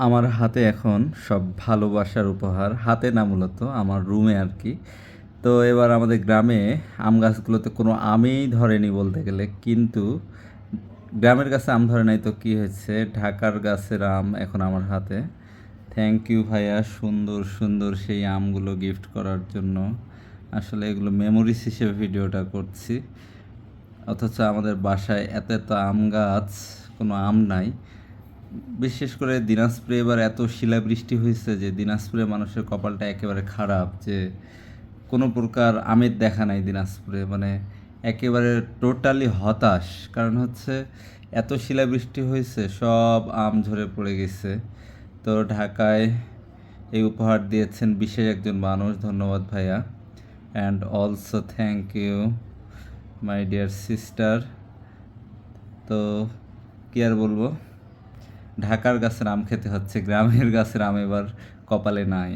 আমার হাতে এখন সব ভালোবাসার উপহার, হাতে না মূলত আমার রুমে আর কি। তো এবার আমাদের গ্রামে আম গাছগুলোতে কোনো আমই ধরেনি বলতে গেলে, কিন্তু গ্রামের গাছে আম ধরে নাই তো কী হয়েছে, ঢাকার গাছের আম এখন আমার হাতে। থ্যাংক ইউ ভাইয়া, সুন্দর সুন্দর সেই আমগুলো গিফট করার জন্য। আসলে এগুলো মেমোরিজ হিসেবে ভিডিওটা করছি। অথচ আমাদের বাসায় এত এত আম গাছ, কোনো আম নাই। বিশেষ করে দিনাজপুরে এবার এত শিলাবৃষ্টি হয়েছে যে দিনাজপুরে মানুষের কপালটা একেবারে খারাপ, যে কোনো প্রকার আমের দেখা নাই দিনাজপুরে। মানে একেবারে টোটালি হতাশ, কারণ হচ্ছে এত শিলাবৃষ্টি হয়েছে, সব আম ঝরে পড়ে গেছে। তো ঢাকায় এই উপহার দিয়েছেন বিশেষ একজন মানুষ, ধন্যবাদ ভাইয়া। And also thank you my dear sister. তো কী আর বলবো, ঢাকার গাছের আম খেতে হচ্ছে, গ্রামের গাছের আম এবার কপালে নাই।